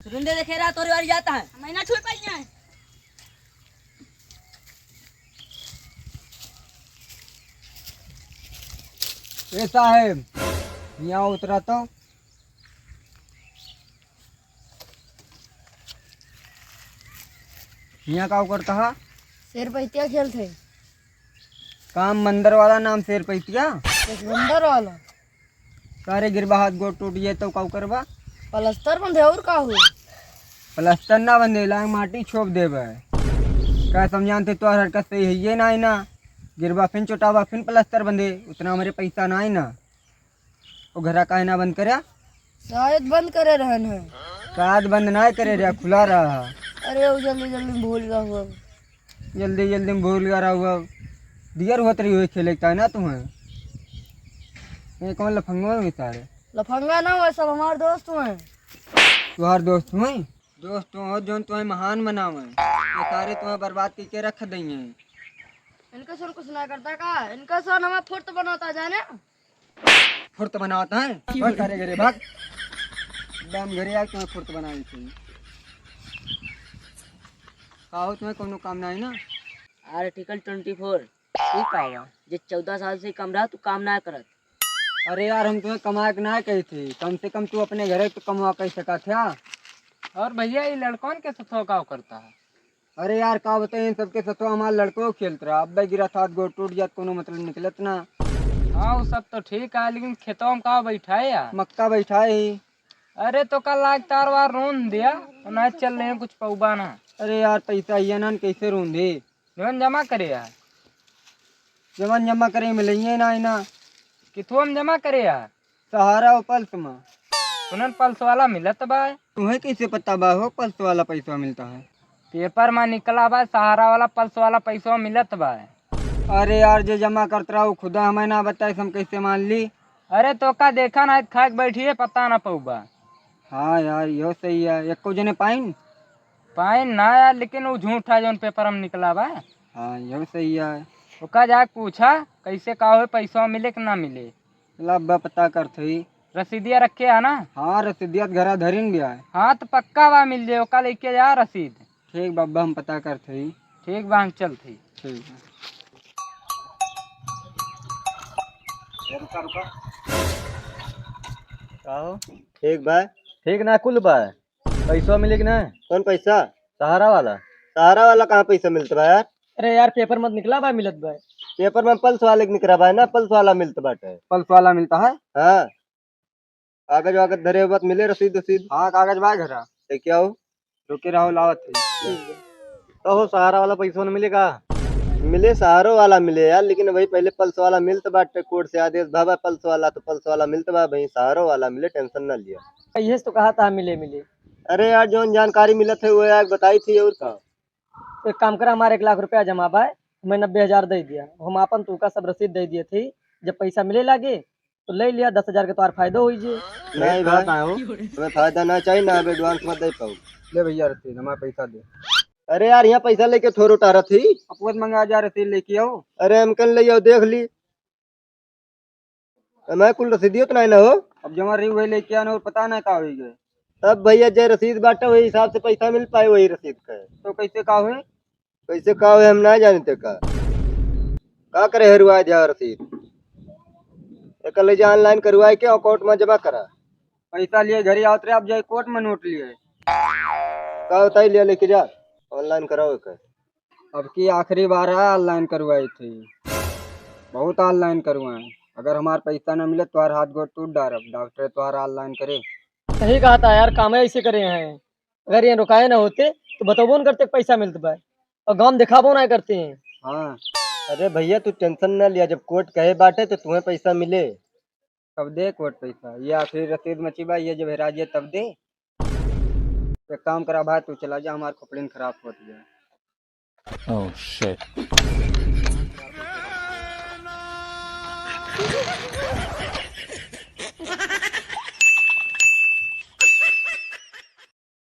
सुरिंदर देखे रहा तोरी वाली जाता है महीना छुई पाई है। ए साहेब यहाँ उतरा तो यहाँ का करता है शेर पैतिया खेल थे काम मंदिर वाला नाम शेर पैतिया बंदर वाला सारे गिरबा हाथ गोड़ टूट गए तो का करबा पलस्तर बंधे और का हो प्लास्टर ना बंदे लांग माटी छोप देबे क्या समझाते तो हरकत सही है ये ना ना गिरबा फिन चोटावा फिन प्लास्टर बंदे उतना हमारे पैसा ना है ना वो घरा का ना बंद करया शायद बंद करे रहन है। शायद बंद ना करे रहा खुला रहा अरे वो जल्दी जल्दी भूल गया हुआ जल्दी जल्दी में भूल गया हुआ दियर होत रही हुई खेले है ना तुम्हें ये कौन लफंगो में सारे लफंगा ना हुआ सब हमारे दोस्त हैं। तुम्हार दोस्त हुए दोस्त हो जो तुम्हें महान बनावे ये सारे तुम्हें बर्बाद करके रख देंगे इनका सुन कुछ ना करता का इनका सुन हमें फुर्त बनाता जाने फुर्त बनाता है बहुत सारे घरे भाग एकदम घरे आके तुम्हें फुर्त बनाई थी कहो तुम्हें कोनो काम ना है ना आर्टिकल 24 ठीक आवा जे 14 साल से कम रहा तू काम ना करत। अरे यार हम तुम्हें कमा के ना कही थी कम से कम तू अपने घरे तो कमा कर सका था। और भैया ये लड़कौन के सथो का करता है। अरे यार का बताए इन सबके सतो हमारे लड़कों खेलत रहा अब गिरा था गोड़ टूट जात कोनो मतलब निकलत ना। हाँ वो सब तो ठीक है लेकिन खेतों में का बैठा है यार मक्का बैठा ही। अरे तो कल लाग तार वार रोन दिया और ना चल रहे हैं कुछ पौबा ना। अरे यार पैसा ये ना कैसे रूंधे जवन जमा करे यार जमन जमा करे मिलेंगे ना ना किथुआ में जमा करे यार सहारा और पल्स में उन्हें पल्स वाला मिलत बा तुम्हें कैसे पता बा हो पल्स वाला पैसा मिलता है पेपर में निकला बा सहारा वाला पल्स वाला पैसा मिलत बा। अरे यार जो जमा करता रहा वो खुदा हमें ना बताए हम कैसे मान ली। अरे तो का देखा ना खाक बैठिए पता ना पौबा। हाँ यार यो सही है एक को जने पाइन पाइन ना यार लेकिन वो झूठा जो पेपर में निकला बा। हाँ यो सही है ओका जाके पूछा कैसे का हो पैसा मिले कि ना मिले लब पता करते ही रसीदिया रखे है ना। हाँ रसीदियत घरा धरिन भी है। हाँ तो पक्का बा मिल जाए ओका लेके जा रसीद। ठीक बाबा हम पता करते ही ठीक बा हम चल थी। ठीक है ठीक बा ठीक ना कुल बा पैसा मिले कि ना कौन पैसा सहारा वाला सहारा वाला कहाँ पैसा मिलता बा यार अरे यार पेपर मत निकला बा मिलत बा पेपर में पल्स वाले के निकला बा ना पल्स वाला मिलता बाटे पल्स वाला मिलता है। हाँ कागज वागज धरे बात मिले रसीद रसीद हाँ कागज बा घरा तो क्या हो रुके रहो लावत है। तो हो सहारा वाला पैसा न मिलेगा मिले सहारा वाला मिले यार लेकिन वही पहले पल्स वाला मिलता बाटे कोर्ट से आदेश भावा पल्स वाला तो पल्स वाला मिलता बा भाई सहारा वाला मिले टेंशन ना लिया। ये तो कहा था मिले मिले अरे यार जो जानकारी मिलत है वो यार बताई थी और का एक काम करा हमारे 1 लाख रुपया जमा बा मैं 90,000 दे दिया हम अपन तू का सब रसीद दे दिए थे जब पैसा मिले लागे तो ले लिया 10,000 के तुम्हारा फायदा हो नहीं भाई हमें फायदा ना चाहिए ना अब एडवांस मत दे पाओ। ले भैया रसीद हमारा पैसा दे। अरे यार यहाँ पैसा लेके थोड़ा उतारा थी अपवत मंगा जा रसीद लेके आओ। अरे हम कल ले आओ देख ली मैं कुल रसीदियो तो नहीं ना हो अब जमा रही हुई लेके आना और पता ना का हो गए तब भैया जय रसीद बांटा वही हिसाब से पैसा मिल पाए वही रसीद का है। तो कैसे का हुए कैसे का हुए हम ना जानते का करे हरवाए जा रसीद कल ऑनलाइन करवाए के अकाउंट में जमा करा पैसा लिए घरे आओ आप जाए कोर्ट में नोट लिए का होता ही लिया लेके जा ऑनलाइन कराओ का अब की आखिरी बार है ऑनलाइन करवाई थी बहुत ऑनलाइन करवाए अगर हमारा पैसा न मिले तुम्हारा हाथ गोड़ टूट डारब डॉक्टर तुम्हारा ऑनलाइन करे। सही कहा था यार काम ऐसे करे हैं अगर ये रुकाए ना होते तो बताबो न करते पैसा मिलता है और गांव दिखाबो ना करते हैं। हाँ अरे भैया तू टेंशन ना लिया जब कोर्ट कहे बाटे तो तुम्हें पैसा मिले तब दे कोर्ट पैसा ये आखिरी रसीद मची बा ये जब हेरा तब दे। एक काम करा भाई तू चला जा हमारा कपड़े खराब हो गया। Oh shit.